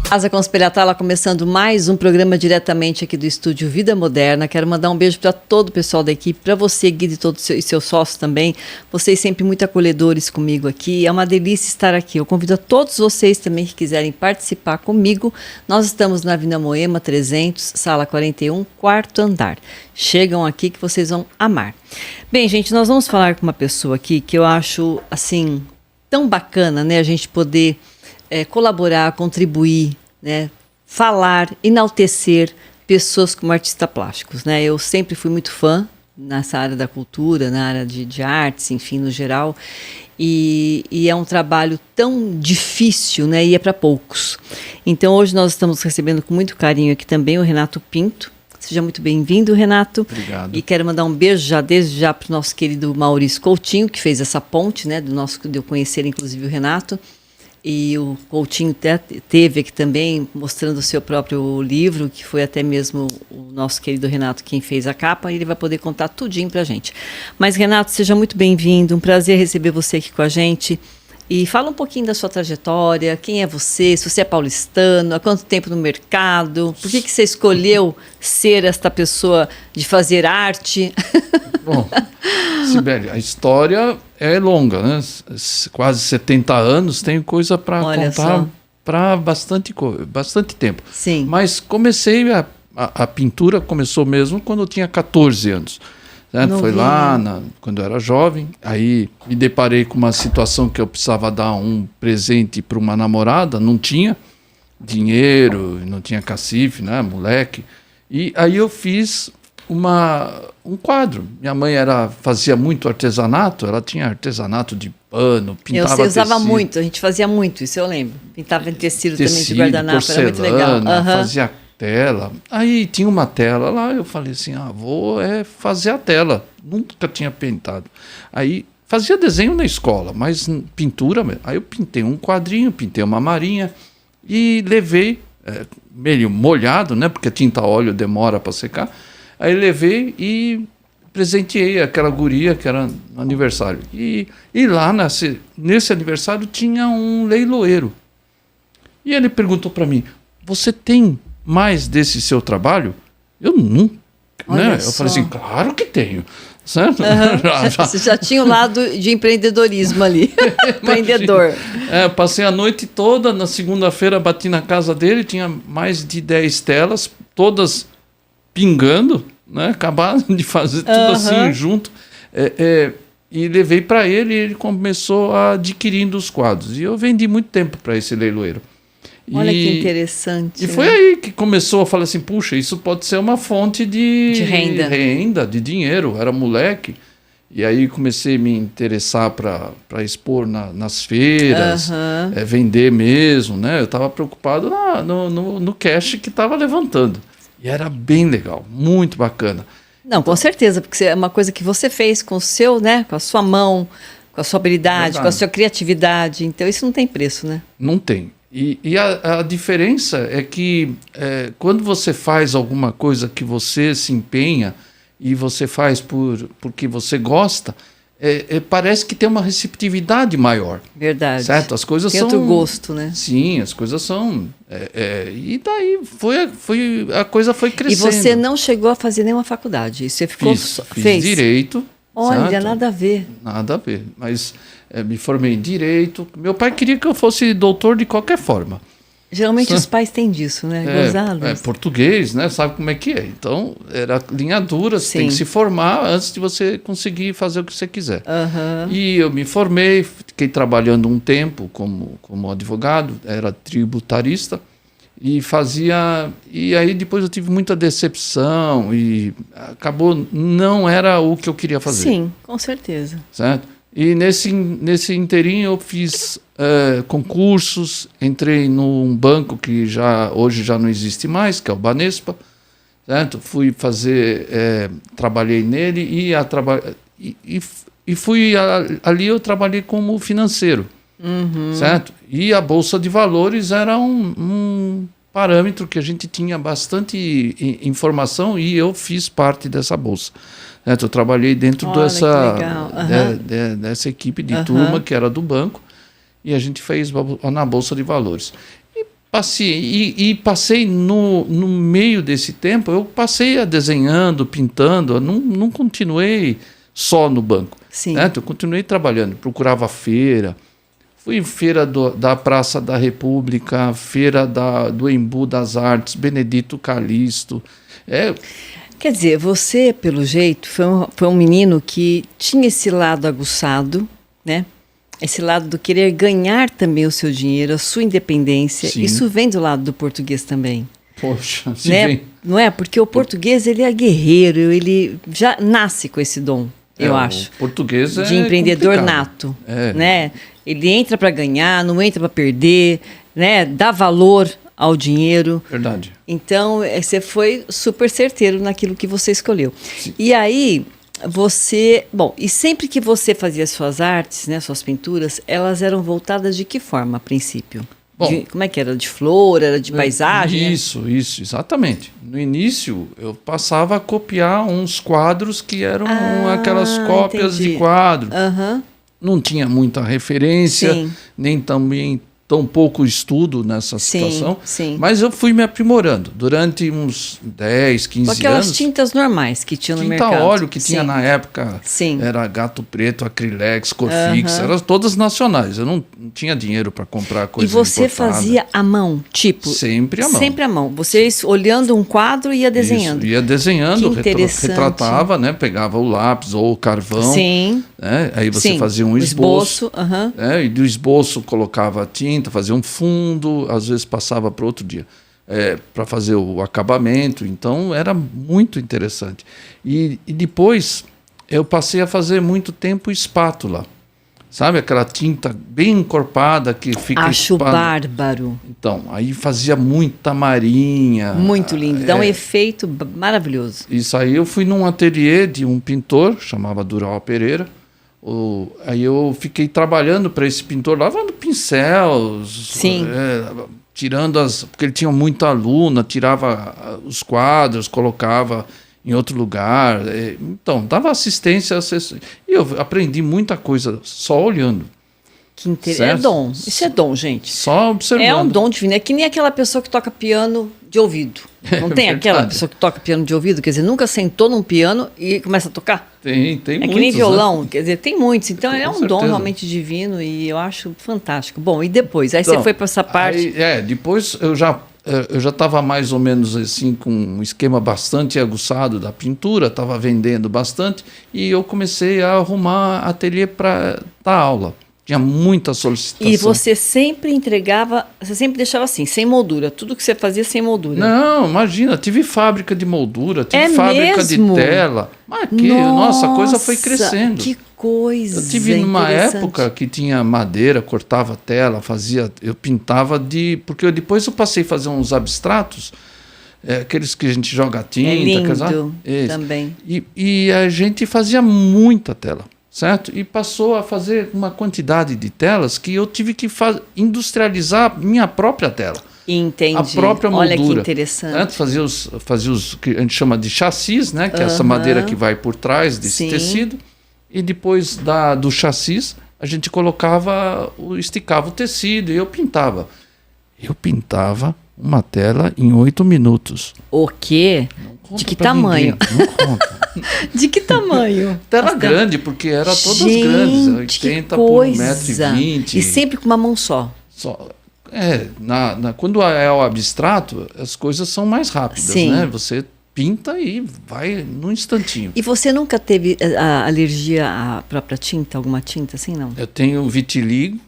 Casa Conspiratária, começando mais um programa diretamente aqui do estúdio Vida Moderna. Quero mandar um beijo para todo o pessoal da equipe, para você, Guido, e todos os seus sócios também. Vocês sempre muito acolhedores comigo aqui. É uma delícia estar aqui. Eu convido a todos vocês também que quiserem participar comigo. Nós estamos na Avenida Moema 300, sala 41, quarto andar. Chegam aqui que vocês vão amar. Bem, gente, nós vamos falar com uma pessoa aqui que eu acho, assim, tão bacana, né? A gente poder colaborar, contribuir, né, falar, enaltecer pessoas como artistas plásticos, né? Eu sempre fui muito fã nessa área da cultura, na área de artes, enfim, no geral, e é um trabalho tão difícil, né? E é para poucos. Então hoje nós estamos recebendo com muito carinho aqui também o Renato Pinto. Seja muito bem-vindo, Renato. Obrigado. E quero mandar um beijo desde já para o nosso querido Maurício Coutinho, que fez essa ponte, né, de eu conhecer inclusive o Renato. E o Coutinho teve aqui também, mostrando o seu próprio livro, que foi até mesmo o nosso querido Renato quem fez a capa, e ele vai poder contar tudinho pra gente. Mas, Renato, seja muito bem-vindo, um prazer receber você aqui com a gente. E fala um pouquinho da sua trajetória, quem é você, se você é paulistano, há quanto tempo no mercado, por que você escolheu ser esta pessoa de fazer arte? Bom, Sibeli, a história é longa, né? Quase 70 anos, tenho coisa para contar para bastante tempo. Sim. Mas comecei, a pintura começou mesmo quando eu tinha 14 anos. Certo? Foi lá, quando eu era jovem, aí me deparei com uma situação que eu precisava dar um presente para uma namorada, não tinha dinheiro, não tinha cacife, né, moleque. E aí eu fiz um quadro. Minha mãe fazia muito artesanato, ela tinha artesanato de pano, pintava tecido. Eu usava muito, a gente fazia muito, isso eu lembro. Pintava em tecido também de guardanapo, era muito legal. Fazia tela. Aí tinha uma tela lá, eu falei assim, vou fazer a tela. Nunca tinha pintado. Aí fazia desenho na escola, mas pintura mesmo. Aí eu pintei um quadrinho, pintei uma marinha e levei, meio molhado, né? Porque tinta a óleo demora para secar. Aí levei e presenteei aquela guria que era no aniversário. E lá nesse aniversário tinha um leiloeiro. E ele perguntou para mim, você tem mais desse seu trabalho? Eu nunca. Né? Eu falei assim, claro que tenho. Certo? Você já tinha o lado de empreendedorismo ali. Empreendedor. Passei a noite toda, na segunda-feira bati na casa dele, tinha mais de 10 telas, todas pingando, né? Acabaram de fazer tudo assim junto. E levei para ele e ele começou a adquirindo os quadros. E eu vendi muito tempo para esse leiloeiro. Olha que interessante. E foi aí que começou a falar assim, puxa, isso pode ser uma fonte de renda, de dinheiro. Eu era moleque. E aí comecei a me interessar para expor nas feiras, vender mesmo, né? Eu estava preocupado no cash que estava levantando. E era bem legal, muito bacana. Não, com certeza, porque é uma coisa que você fez com o seu, né? Com a sua mão, com a sua habilidade, com a sua criatividade. Então isso não tem preço, né? Não tem. E a diferença é que quando você faz alguma coisa que você se empenha e você faz porque você gosta, parece que tem uma receptividade maior. Verdade. Certo? As coisas tem são... outro gosto, né? Sim, as coisas são... e daí a coisa foi crescendo. E você não chegou a fazer nenhuma faculdade? Você ficou fiz direito. Olha, certo? Nada a ver. Nada a ver, mas me formei em Direito. Meu pai queria que eu fosse doutor de qualquer forma. Geralmente os pais têm disso, né? Gozados. Português, né? Sabe como é que é. Então, era linha dura, você tem que se formar antes de você conseguir fazer o que você quiser. E eu me formei, fiquei trabalhando um tempo como advogado, era tributarista. E aí depois eu tive muita decepção e acabou, não era o que eu queria fazer. Sim, com certeza. Certo? E nesse inteirinho eu fiz concursos, entrei num banco que hoje já não existe mais, que é o Banespa, certo? Fui fazer, trabalhei nele e fui ali eu trabalhei como financeiro, certo? E a Bolsa de Valores era um parâmetro que a gente tinha bastante informação e eu fiz parte dessa bolsa. Certo? Eu trabalhei dentro dessa equipe de turma que era do banco e a gente fez na Bolsa de Valores. Passei no meio desse tempo, eu passei desenhando, pintando, eu não continuei só no banco. Certo? Eu continuei trabalhando, procurava feira, fui em feira da Praça da República, feira do Embu das Artes, Benedito Calixto. Quer dizer, você, pelo jeito, foi um menino que tinha esse lado aguçado, né? Esse lado do querer ganhar também o seu dinheiro, a sua independência. Sim. Isso vem do lado do português também. Poxa, né? Vem. Não é? Porque o português, ele é guerreiro, ele já nasce com esse dom, eu acho. O português de empreendedor complicado. Nato, né? Ele entra para ganhar, não entra para perder, né? Dá valor ao dinheiro. Verdade. Então, você foi super certeiro naquilo que você escolheu. Sim. E aí, e sempre que você fazia suas artes, né, suas pinturas, elas eram voltadas de que forma, a princípio? Como é que era? De flor, era de paisagem? Isso, exatamente. No início, eu passava a copiar uns quadros que eram aquelas cópias de quadro. Não tinha muita referência, nem também tão pouco estudo nessa situação, mas eu fui me aprimorando durante uns 10, 15 anos. Aquelas tintas normais que tinha no mercado. Tinta óleo que tinha na época, era Gato Preto, Acrylex, Corfix, eram todas nacionais. Eu não tinha dinheiro para comprar coisa importada. E você fazia à mão, tipo? Sempre à mão. Sempre à mão. Você olhando um quadro ia desenhando. Isso, ia desenhando, retratava, né? Pegava o lápis ou o carvão. Né? Aí você fazia um esboço. E do esboço colocava a tinta, fazia um fundo, às vezes passava para outro dia para fazer o acabamento. Então era muito interessante. E depois eu passei a fazer muito tempo espátula. Sabe aquela tinta bem encorpada que fica... Acho bárbaro. Então, aí fazia muita marinha. Muito lindo, dá um efeito maravilhoso. Isso aí eu fui num ateliê de um pintor, chamava Dural Pereira. Aí eu fiquei trabalhando para esse pintor, lavando pincéis, tirando porque ele tinha muita aluna, tirava os quadros, colocava em outro lugar. Então, dava assistência. E eu aprendi muita coisa só olhando. Que interessante. É dom. Isso é dom, gente. Só observando. É um dom divino. É que nem aquela pessoa que toca piano de ouvido. Não tem aquela pessoa que toca piano de ouvido? Quer dizer, nunca sentou num piano e começa a tocar? Tem muitos. É que nem violão. Né? Quer dizer, tem muitos. Então, Com é um certeza. dom realmente divino e eu acho fantástico. Bom, e depois? Aí você foi para essa parte... Depois eu já estava mais ou menos assim com um esquema bastante aguçado da pintura, estava vendendo bastante e eu comecei a arrumar ateliê para dar aula. Tinha muita solicitação. E você sempre entregava, você sempre deixava assim, sem moldura. Tudo que você fazia sem moldura. Não, imagina, tive fábrica de moldura, tive fábrica mesmo? de tela. Mas nossa, a coisa foi crescendo. Que coisa. Eu tive numa época que tinha madeira, cortava tela, eu pintava porque depois eu passei a fazer uns abstratos, aqueles que a gente joga tinta. Lindo também. E a gente fazia muita tela. Certo? E passou a fazer uma quantidade de telas que eu tive que industrializar minha própria tela. Entendi. A própria moldura. Olha que interessante. Fazia os que a gente chama de chassis, né? Que é essa madeira que vai por trás desse tecido. E depois do chassis, a gente esticava o tecido e eu pintava. Eu pintava uma tela em 8 minutos. O quê? De que tamanho? Não conta. De que tamanho? Tela grande, porque era todas grandes, 80 por 1,20 m. E sempre com uma mão só. Quando é o abstrato, as coisas são mais rápidas, né? Você pinta e vai num instantinho. E você nunca teve alergia à própria tinta, alguma tinta assim, não? Eu tenho vitiligo.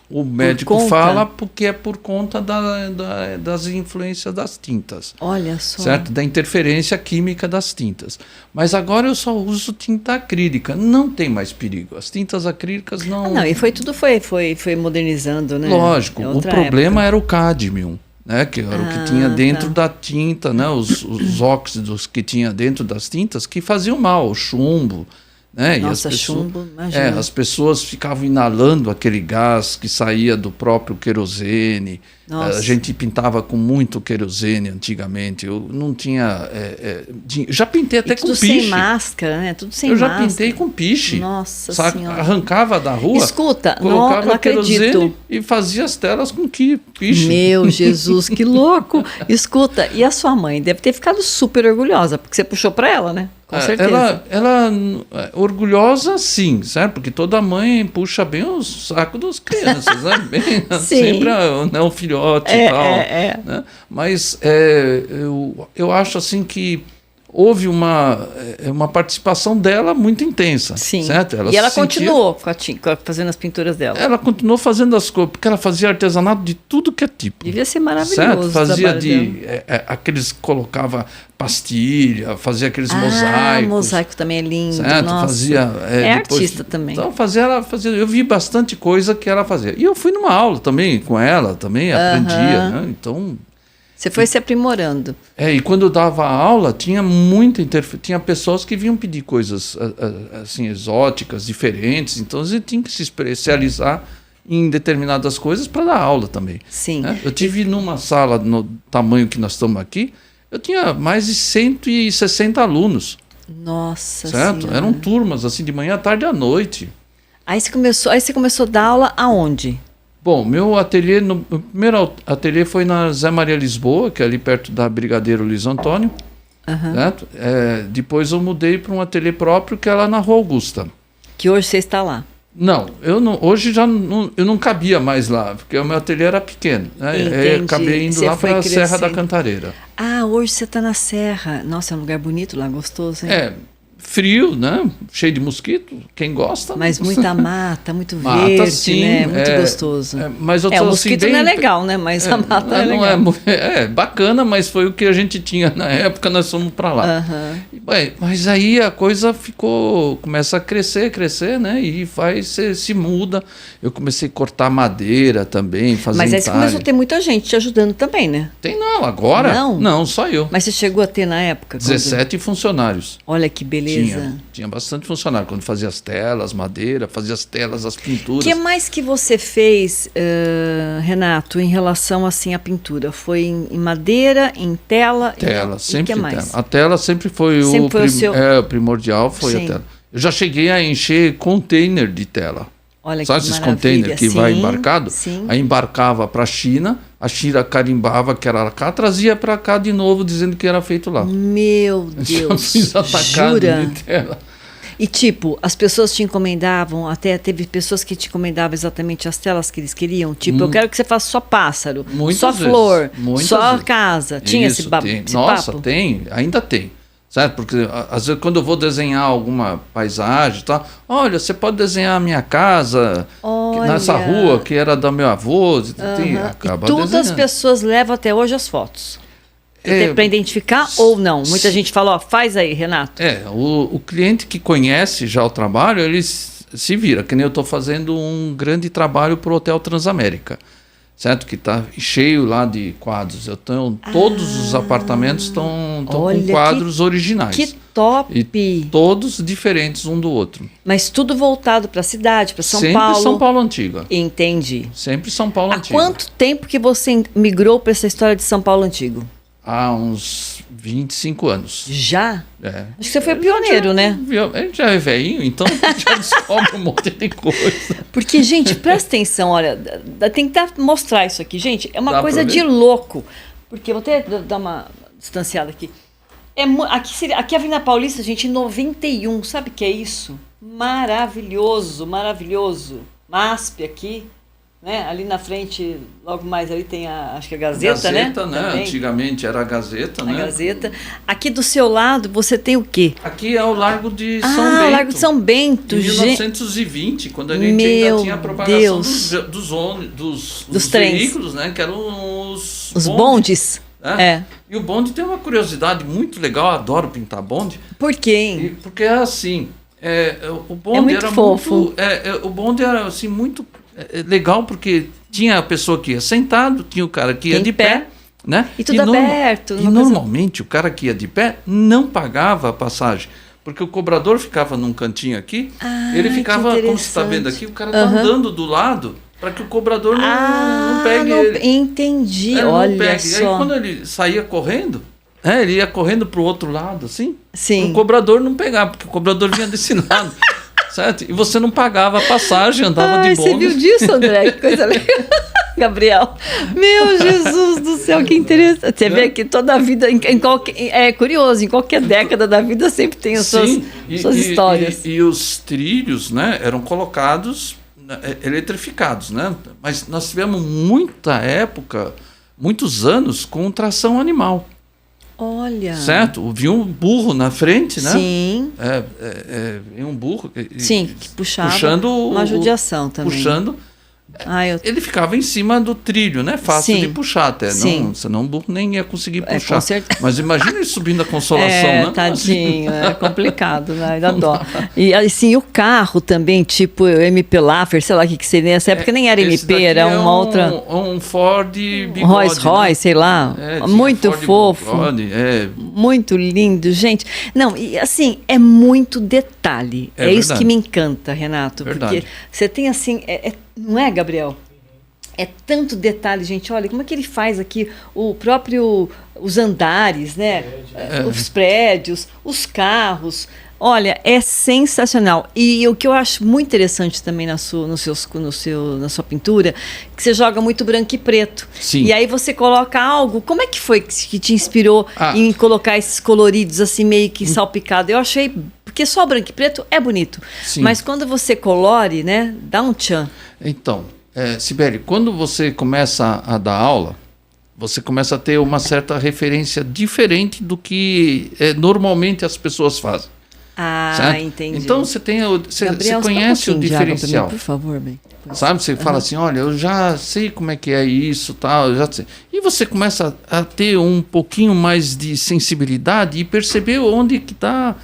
O médico fala porque é por conta das influências das tintas. Olha só. Certo? Da interferência química das tintas. Mas agora eu só uso tinta acrílica. Não tem mais perigo. As tintas acrílicas não... e tudo foi modernizando, né? Lógico. O problema era o cádmio, né? Que era o que tinha dentro da tinta, né? Os óxidos que tinha dentro das tintas que faziam mal. O chumbo, Né? Nossa, e as pessoas, chumbo, imagina. as pessoas ficavam inalando aquele gás que saía do próprio querosene. Nossa. A gente pintava com muito querosene antigamente. Eu não tinha... já pintei até com tudo piche. sem máscara, né? Tudo sem eu já máscara. pintei com piche. Nossa saca? Senhora. Arrancava da rua, Escuta, colocava não acredito. querosene e fazia as telas com piche. Meu Jesus, que louco! Escuta, e a sua mãe deve ter ficado super orgulhosa, porque você puxou para ela, né? Com certeza. Ela orgulhosa, sim, certo? Porque toda mãe puxa bem o saco das crianças, né? Bem, sempre o filhote e tal. Né? Mas eu acho assim que houve uma participação dela muito intensa. Sim. Certo? E ela continuou fazendo as pinturas dela. Ela continuou fazendo as coisas, porque ela fazia artesanato de tudo que é tipo. Devia ser maravilhoso. Certo? Fazia aqueles, colocava pastilha, fazia aqueles mosaicos. Mosaico também é lindo. Certo? Nossa. Fazia, depois, artista também. Então eu vi bastante coisa que ela fazia. E eu fui numa aula também com ela, também aprendia, né? Então... Você foi se aprimorando. E quando eu dava aula, tinha tinha pessoas que vinham pedir coisas assim, exóticas, diferentes, então você tinha que se especializar em determinadas coisas para dar aula também. Sim. Né? Eu tive numa sala, no tamanho que nós estamos aqui, eu tinha mais de 160 alunos. Nossa certo? Senhora. Eram turmas, assim, de manhã, à tarde e à noite. Aí você começou a dar aula aonde? Bom, meu primeiro ateliê foi na Zé Maria Lisboa, que é ali perto da Brigadeiro Luiz Antônio. Certo? Depois eu mudei para um ateliê próprio, que é lá na Rua Augusta. Que hoje você está lá? Não, hoje eu não cabia mais lá, porque o meu ateliê era pequeno. Né? Eu acabei indo lá para a Serra da Cantareira. Ah, hoje você está na Serra. Nossa, é um lugar bonito lá, gostoso, hein? Frio, né? Cheio de mosquito, quem gosta. Mas muita mata, muito verde, sim, né? Muito gostoso. Mas eu tô, o mosquito assim, não é legal, né? Mas a mata é legal. É bacana, mas foi o que a gente tinha na época, nós fomos para lá. Mas aí a coisa começa a crescer, né? E se muda. Eu comecei a cortar madeira também, fazer Mas aí você começou a ter muita gente te ajudando também, né? Tem não, agora? Não, só eu. Mas você chegou a ter na época? 17 funcionários. Olha que beleza. Tinha bastante funcionário. Quando fazia as telas, madeira, fazia as telas, as pinturas. O que mais que você fez, Renato, em relação assim à pintura? Foi em madeira, em tela? Tela, sempre que mais? tela. A tela sempre foi o primordial, foi a tela. Eu já cheguei a encher container de tela. Olha Sabe que esses maravilha. containers que vai embarcado? Sim. Aí embarcava para a China carimbava que era cá, trazia para cá de novo, dizendo que era feito lá. Meu Deus, já fiz atacado de tela. E tipo, as pessoas te encomendavam, até teve pessoas que te encomendavam exatamente as telas que eles queriam. Tipo, eu quero que você faça só pássaro, só flor, só casa. Tinha esse papo? Nossa, tem, ainda tem. Certo? Porque às vezes quando eu vou desenhar alguma paisagem, tá? Olha, você pode desenhar a minha casa nessa rua que era do meu avô. Acaba e todas desenhando. as pessoas levam até hoje as fotos. Para identificar ou não? Muita gente fala, faz aí, Renato. O cliente que conhece já o trabalho, ele se vira. Que nem eu estou fazendo um grande trabalho para o Hotel Transamérica. Certo? Que está cheio lá de quadros. Todos os apartamentos estão com quadros originais. Que top! E todos diferentes um do outro. Mas tudo voltado para a cidade, para São Paulo. Sempre São Paulo Antiga. Entendi. Sempre São Paulo Antiga. Há quanto tempo que você migrou para essa história de São Paulo Antigo? Há uns 25 anos. Já? Acho que você foi pioneiro, né? A gente já é velhinho, então já descobre um monte de coisa. Porque, gente, presta atenção, olha, tem que mostrar isso aqui. Gente, é uma coisa de louco. Porque, vou até dar uma distanciada aqui. Aqui a Avenida Paulista, gente, em 91, sabe o que é isso? Maravilhoso, maravilhoso. MASP aqui. Né? Ali na frente, logo mais ali tem acho que a Gazeta, né? Gazeta, né? Antigamente era a Gazeta, né? A Gazeta. Aqui do seu lado você tem o quê? Aqui é o Largo de São Bento. O Largo de São Bento. Em 1920, quando a gente ainda tinha a propagação dos trens. Veículos, né? Que eram os bondes. E o bonde tem uma curiosidade muito legal, eu adoro pintar bonde. Por quê, hein? Porque é assim, o bonde muito era fofo. O bonde era assim muito legal, porque tinha a pessoa que ia sentado, tinha o cara que ia de pé, né? E tudo aberto. E normalmente o cara que ia de pé não pagava a passagem, Porque o cobrador ficava num cantinho aqui, ele que ficava, como você está vendo aqui, o cara tá andando do lado para que o cobrador não pegue ele. Entendi, olha pegue. só. E aí quando ele saía correndo, ele ia correndo para o outro lado, assim, Sim. o cobrador não pegava, porque o cobrador vinha desse lado. Certo? E você não pagava a passagem, andava de bônus. Você viu disso, André? Que coisa legal. Gabriel, meu Jesus do céu, que interessante. Você vê que toda a vida, é curioso, em qualquer década da vida sempre tem as suas histórias. E os trilhos, né, eram colocados eletrificados, né? Mas nós tivemos muitos anos com tração animal. Olha. Certo? Vinha um burro na frente, né? Sim. Vinha um burro. Sim, que puxava. Puxando uma judiação também. Puxando. Ele ficava em cima do trilho, né? Fácil de puxar até. Não, senão o burro nem ia conseguir puxar. Com certeza. Mas imagina ele subindo a Consolação, né? Tadinho, é complicado, né? Dá dó. E assim, o carro também, tipo MP Laffer, sei lá o que seria. Nessa época nem era MP, era uma outra. Um Ford Bigode. Rolls Royce, sei lá. Muito Ford fofo. Bigode, muito lindo, gente. Não, e assim, é muito detalhe. É isso que me encanta, Renato. Verdade. Porque você tem assim. Não é, Gabriel? É tanto detalhe, gente. Olha, como é que ele faz aqui os andares, né? Os prédios, os carros. Olha, é sensacional. E o que eu acho muito interessante também na sua pintura, que você joga muito branco e preto. Sim. E aí você coloca algo. Como é que foi que te inspirou em colocar esses coloridos assim meio que salpicado? Eu achei, porque só branco e preto é bonito. Sim. Mas quando você colore, né, dá um tchan. Então, Sibeli, quando você começa a dar aula, você começa a ter uma certa referência diferente do que normalmente as pessoas fazem. Certo? Entendi. Então você Gabriel, conhece o diferencial. Mim, por favor, bem. Sabe? Você fala assim, olha, eu já sei como é que é isso, tal, eu já sei. E você começa a ter um pouquinho mais de sensibilidade e perceber onde que está.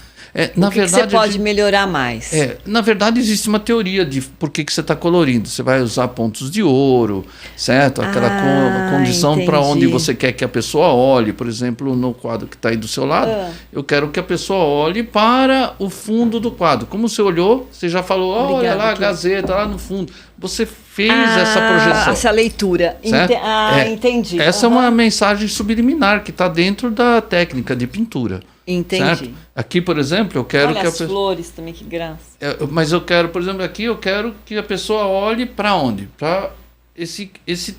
Na verdade, você pode melhorar mais. Na verdade, existe uma teoria de por que você está colorindo. Você vai usar pontos de ouro, certo? Aquela condição para onde você quer que a pessoa olhe. Por exemplo, no quadro que está aí do seu lado, eu quero que a pessoa olhe para o fundo do quadro. Como você olhou, você já falou, olha lá a Gazeta, lá no fundo. Você fez essa projeção. Essa leitura. Entendi. Essa é uma mensagem subliminar que está dentro da técnica de pintura. Entendi. Certo? Aqui, por exemplo, eu quero que as flores também, que graça. Mas eu quero, por exemplo, aqui eu quero que a pessoa olhe para onde? Para esse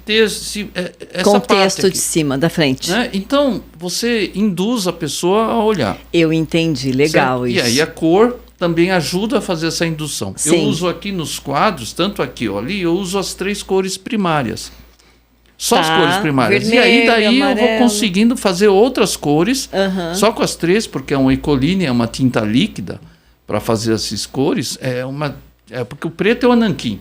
texto, essa contexto parte de cima, da frente. Né? Então, você induz a pessoa a olhar. Eu entendi, legal certo? isso. E aí a cor também ajuda a fazer essa indução. Sim. Eu uso aqui nos quadros, tanto aqui ou ali, eu uso as 3 cores primárias. Só as cores primárias. Vermelho, e aí daí amarelo. eu vou conseguindo fazer outras cores, só com as 3, porque é um Ecoline, é uma tinta líquida para fazer essas cores. Porque o preto é o nanquim.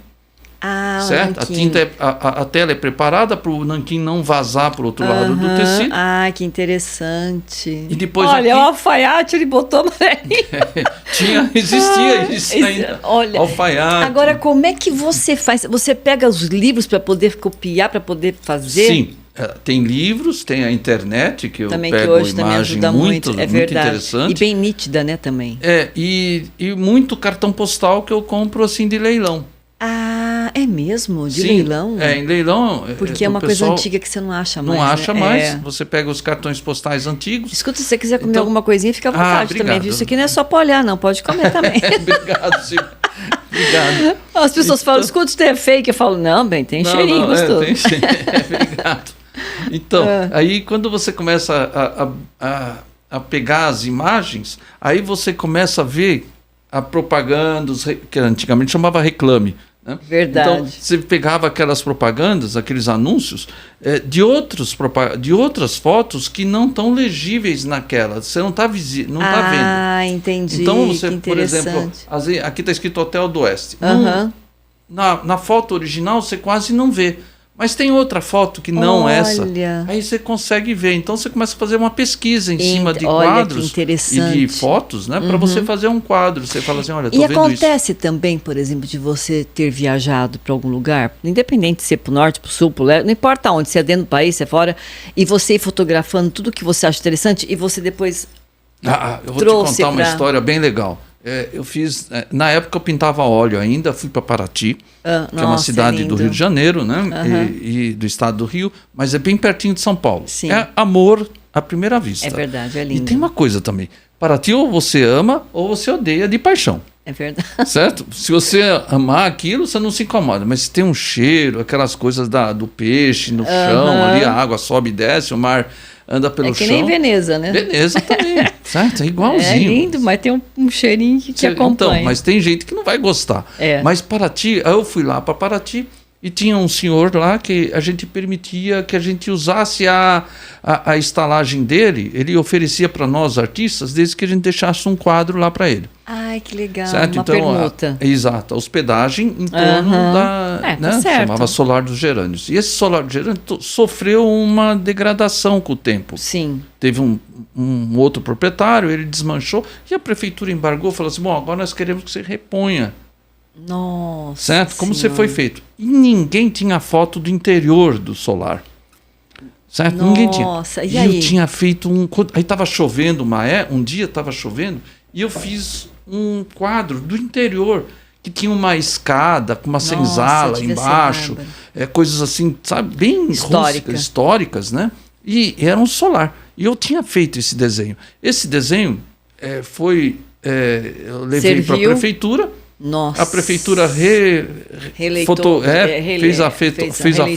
Certo? A tinta a tela é preparada para o nanquim não vazar para o outro lado do tecido. Que interessante. E depois olha, o alfaiate ele botou amarelinho. Existia isso ainda. Olha, alfaiate. Agora, como é que você faz? Você pega os livros para poder copiar, para poder fazer? Sim. Tem livros, tem a internet, que eu também, pego que hoje imagem também ajuda muito E interessante. bem nítida, né, também. E muito cartão postal que eu compro assim de leilão. É mesmo? De Sim, leilão? Em leilão. Porque é uma coisa antiga que você não acha mais. Não acha né? mais. Você pega os cartões postais antigos. Escuta, se você quiser comer alguma coisinha, fica à vontade obrigado. também, viu? Isso aqui não é só para olhar, não. Pode comer também. Obrigado, Silvio. Obrigado. As pessoas falam, escuta, isso é fake. Eu falo, não, bem, tem cheirinho gostoso. Tem cheirinho. Obrigado. Então, aí quando você começa a pegar as imagens, aí você começa a ver a propaganda, que antigamente chamava reclame. Né? Verdade. Então, você pegava aquelas propagandas, aqueles anúncios, de outras fotos que não estão legíveis naquela. Você não está vendo. Entendi. Então, você, por exemplo, aqui está escrito Hotel do Oeste. Na foto original, você quase não vê. Mas tem outra foto que não essa. Aí você consegue ver. Então você começa a fazer uma pesquisa em cima de quadros e de fotos, né? Para você fazer um quadro. Você fala assim, olha, estou vendo isso. E acontece também, por exemplo, de você ter viajado para algum lugar, independente de ser para o norte, para o sul, para o leste, não importa onde, se é dentro do país, se é fora, e você ir fotografando tudo que você acha interessante e você depois Eu vou trouxe te contar uma história bem legal. Eu fiz, na época eu pintava óleo ainda, fui para Paraty, que é uma cidade do Rio de Janeiro, né? E do estado do Rio, mas é bem pertinho de São Paulo. Sim. É amor à primeira vista. É verdade, é lindo. E tem uma coisa também, Paraty ou você ama ou você odeia de paixão. É verdade. Certo? Se você amar aquilo, você não se incomoda, mas se tem um cheiro, aquelas coisas do peixe no chão, ali a água sobe e desce, o mar anda pelo chão. É que nem Veneza, né? Veneza também, certo? É igualzinho. É lindo, mas tem um cheirinho que acompanha. Então, mas tem gente que não vai gostar. Mas Paraty, aí eu fui lá para Paraty e tinha um senhor lá que a gente permitia que a gente usasse a estalagem dele. Ele oferecia para nós, artistas, desde que a gente deixasse um quadro lá para ele. Ai, que legal, certo? uma permuta. Exato, a hospedagem em torno da... tá certo. Chamava Solar dos Gerânios. E esse Solar dos Gerânios sofreu uma degradação com o tempo. Sim. Teve um outro proprietário, ele desmanchou e a prefeitura embargou, falou assim, bom, agora nós queremos que você reponha. Nossa. Certo? Como você foi feito. E ninguém tinha foto do interior do solar. Certo? Nossa, ninguém tinha. E aí? Eu tinha feito aí estava chovendo, um dia estava chovendo, e eu fiz um quadro do interior, que tinha uma escada com uma senzala embaixo, coisas assim, sabe, bem históricas, né? E era um solar. E eu tinha feito esse desenho. Esse desenho eu levei para a prefeitura. Nossa. A prefeitura fez a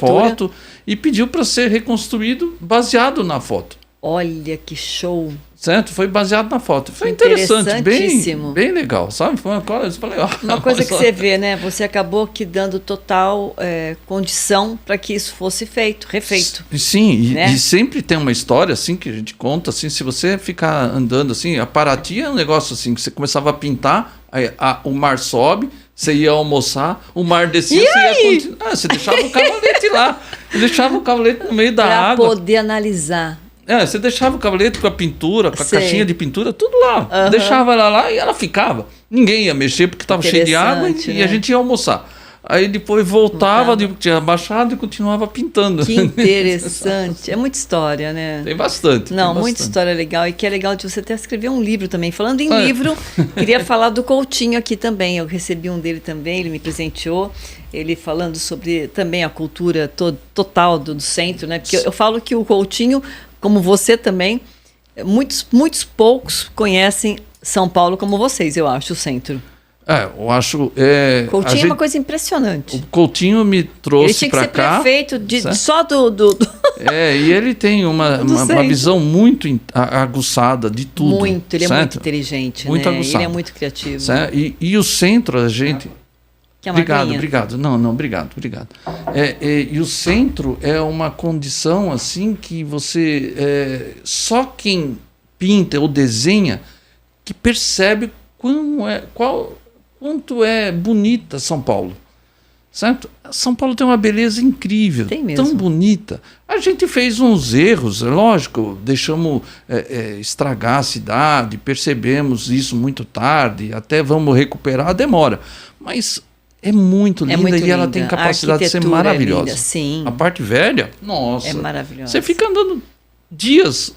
foto e pediu para ser reconstruído baseado na foto. Olha que show! Certo? Foi baseado na foto. Foi interessante, bem legal, sabe? Foi uma coisa, uma coisa que você vê, né? Você acabou que dando total condição para que isso fosse refeito. Sim, né? e sempre tem uma história assim que a gente conta, assim, se você ficar andando assim, a Paraty é um negócio assim, que você começava a pintar, o mar sobe, você ia almoçar, o mar descia, você deixava o cavalete lá, deixava o cavalete no meio da água. Para poder analisar. Você deixava o cavalete com a pintura, com a caixinha de pintura, tudo lá. Deixava ela lá e ela ficava. Ninguém ia mexer porque estava cheio de água e a gente ia almoçar. Aí depois voltava, tinha baixado e continuava pintando. Que interessante. É muita história, né? Tem bastante. Muita história legal. E que é legal de você até escrever um livro também. Falando em livro, queria falar do Coutinho aqui também. Eu recebi um dele também, ele me presenteou. Ele falando sobre também a cultura total do centro, né? Porque eu falo que o Coutinho, como você também, muitos poucos conhecem São Paulo como vocês, eu acho, o centro. Eu acho... Coutinho é uma coisa impressionante. O Coutinho me trouxe para cá. Ele tinha que ser prefeito só do... E ele tem uma visão muito aguçada de tudo. Muito, ele é muito inteligente, muito né? aguçado. Ele é muito criativo. E o centro, a gente... Obrigado. Não, obrigado. E o centro é uma condição assim que você... só quem pinta ou desenha que percebe quanto é bonita São Paulo. Certo? São Paulo tem uma beleza incrível, tão bonita. A gente fez uns erros, é lógico, deixamos estragar a cidade, percebemos isso muito tarde, até vamos recuperar, demora. Mas é muito linda e ela tem capacidade de ser maravilhosa. Linda, sim. A parte velha, nossa. É maravilhosa. Você fica andando dias.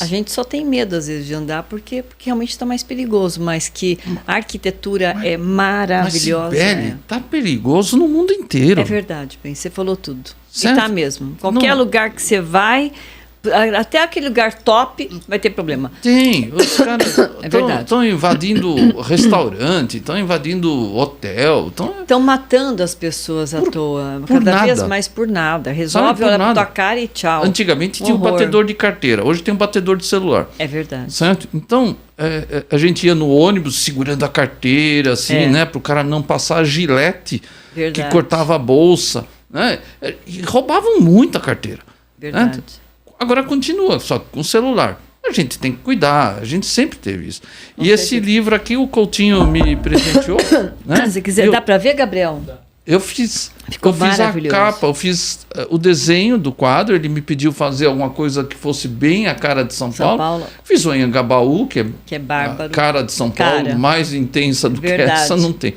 A gente só tem medo, às vezes, de andar porque realmente está mais perigoso, mas que a arquitetura é maravilhosa. Mas, Sibeli, tá perigoso no mundo inteiro. É verdade, bem, você falou tudo. Certo? E tá mesmo. Qualquer lugar que você vai... Até aquele lugar top vai ter problema. Tem. Os caras estão invadindo restaurante, estão invadindo hotel. Estão matando as pessoas à toa. Cada vez mais por nada. Resolve, olha pra tua cara e tchau. Antigamente tinha um batedor de carteira. Hoje tem um batedor de celular. É verdade. Certo? Então, a gente ia no ônibus segurando a carteira, assim, né? Para o cara não passar a gilete que cortava a bolsa. Né? E roubavam muito a carteira. Verdade. Né? Agora continua, só com o celular. A gente tem que cuidar, a gente sempre teve isso. E esse livro aqui, o Coutinho me presenteou. Né? Se quiser, dá para ver, Gabriel? Eu fiz a capa, eu fiz o desenho do quadro, ele me pediu fazer alguma coisa que fosse bem a cara de São Paulo. Fiz o Anhangabaú, que é bárbaro. A cara de São Paulo, mais intensa do que essa, não tem.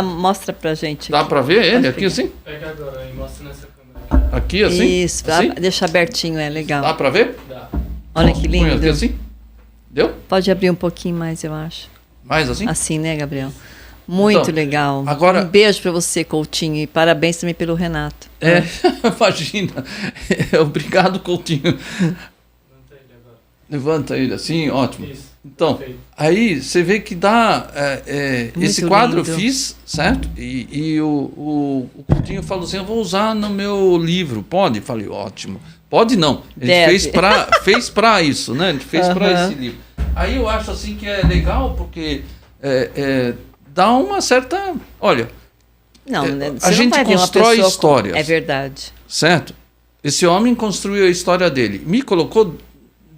Mostra pra gente. Dá para ver ele aqui assim? Pega agora e mostra nessa câmera. Aqui, assim? Isso, assim? deixa abertinho, é legal. Dá para ver? Dá. Olha que Põe aqui lindo. assim. Deu? Pode abrir um pouquinho mais, eu acho. Mais assim? Assim, né, Gabriel? Muito Então, legal. agora- Um beijo para você, Coutinho, e parabéns também pelo Renato. Imagina. Obrigado, Coutinho. Levanta ele assim, ótimo. Isso. Então, Perfeito. aí você vê que dá. Esse Muito quadro lindo. eu fiz, certo? E o Coutinho falou assim: eu vou usar no meu livro. Pode? Falei, ótimo. Pode não. Ele Deve. fez para isso, né? Ele fez para Aham. esse livro. Aí eu acho assim que é legal porque dá uma certa. Olha, Não, É, né? a Você não gente vai ver uma constrói pessoa histórias. É verdade. certo? Esse homem construiu a história dele. Me colocou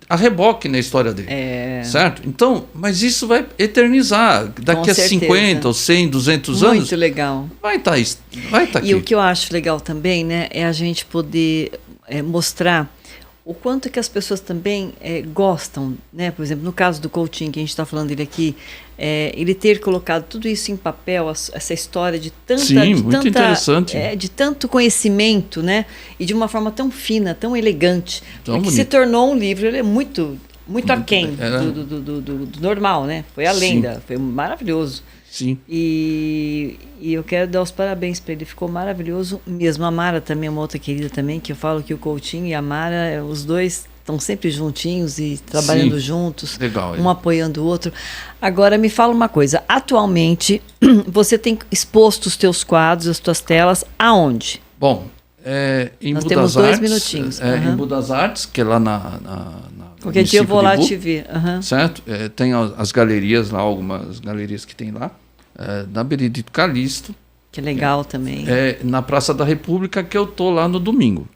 a reboque na história dele. É. Certo? Então, mas isso vai eternizar. Daqui Com a certeza. 50 ou 100, 200 Muito anos, legal. vai estar aqui. E o que eu acho legal também, né, é a gente poder mostrar o quanto que as pessoas também gostam, né? Por exemplo, no caso do Coutinho, que a gente está falando dele aqui, ele ter colocado tudo isso em papel, essa história de tanta, Sim, muito interessante. de tanto conhecimento, né? E de uma forma tão fina, tão elegante, Tão porque se bonito. tornou um livro, ele é muito aquém é, né? do normal, né? Foi além Sim. foi maravilhoso. Sim. E eu quero dar os parabéns para ele, ficou maravilhoso mesmo. A Mara também é uma outra querida também, que eu falo que o Coutinho e a Mara, os dois estão sempre juntinhos e trabalhando Sim. juntos, Legal. um apoiando o outro. Agora, me fala uma coisa, atualmente você tem exposto os teus quadros, as tuas telas, aonde? Bom, em Nós Budas temos 2 Artes, minutinhos. Em Aham. Budas Artes, que é lá na Qualquer dia eu vou lá município te de Bu, ver. Aham. certo? Tem as galerias lá, algumas galerias que tem lá. Na Benedito Calixto, Que legal também. na Praça da República, que eu tô lá no domingo.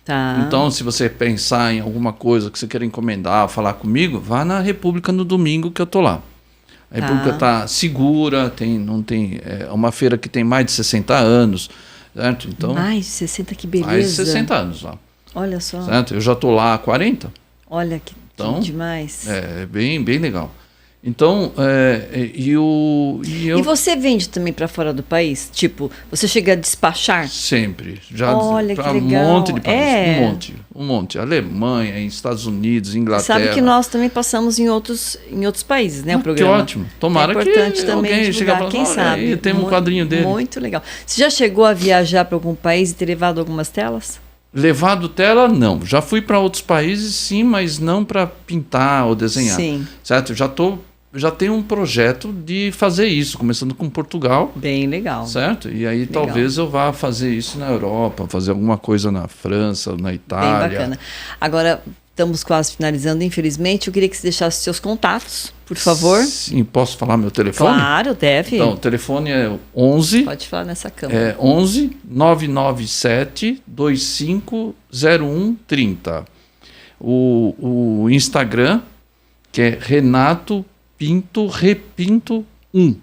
Tá. Então, se você pensar em alguma coisa que você quer encomendar, falar comigo, vá na República no domingo que eu tô lá. A República está segura, é uma feira que tem mais de 60 anos, certo? Então, Mais de 60, que beleza. mais de 60 anos lá, Olha só. certo? Eu já tô lá há 40, Olha que Então, demais. é bem legal. Então, E você vende também para fora do país? Tipo, você chega a despachar? sempre, já Olha, para que um legal. monte de países, É. um monte. Alemanha, Estados Unidos, Inglaterra. Sabe que nós também passamos em outros países, né? O Que programa. ótimo. Tomara é importante que também alguém chegue e divulgar, fale, quem olha, sabe. aí tem um quadrinho dele. Muito legal. Você já chegou a viajar para algum país e ter levado algumas telas? Levado tela, não. Já fui para outros países, sim, mas não para pintar ou desenhar. Sim. Certo? Já tenho um projeto de fazer isso, começando com Portugal, Bem legal. certo? E aí Legal. talvez eu vá fazer isso na Europa, fazer alguma coisa na França, na Bem Itália. bacana. Agora, estamos quase finalizando, infelizmente. Eu queria que você deixasse seus contatos, por favor. Sim, posso falar meu telefone? Claro, deve. Então, o telefone é 11 Pode falar nessa câmera. 11 997 250130. O Instagram, que é Renato Pinto Repinto 1.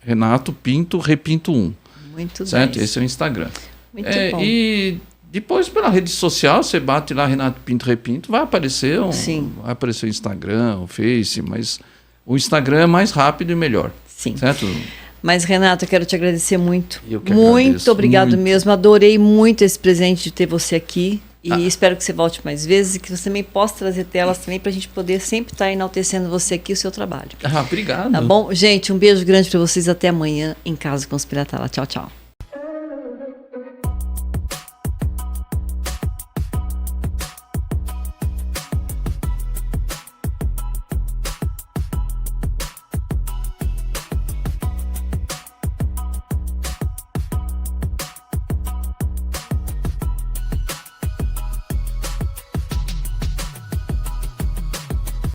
Renato Pinto Repinto 1. Muito Certo? bem. Esse é o Instagram. Muito bom. E depois pela rede social, você bate lá Renato Pinto Repinto, vai aparecer Sim. vai aparecer o Instagram, o Face, mas o Instagram é mais rápido e melhor. Sim. Certo? Mas, Renato, eu quero te agradecer muito. Eu que Muito agradeço, obrigado muito. mesmo. Adorei muito esse presente de ter você aqui. E Ah. espero que você volte mais vezes e que você também possa trazer telas também para a gente poder sempre estar enaltecendo você aqui e o seu trabalho. Obrigado. Tá bom? Gente, um beijo grande para vocês. Até amanhã em Casa Conspiratala. Tchau, tchau.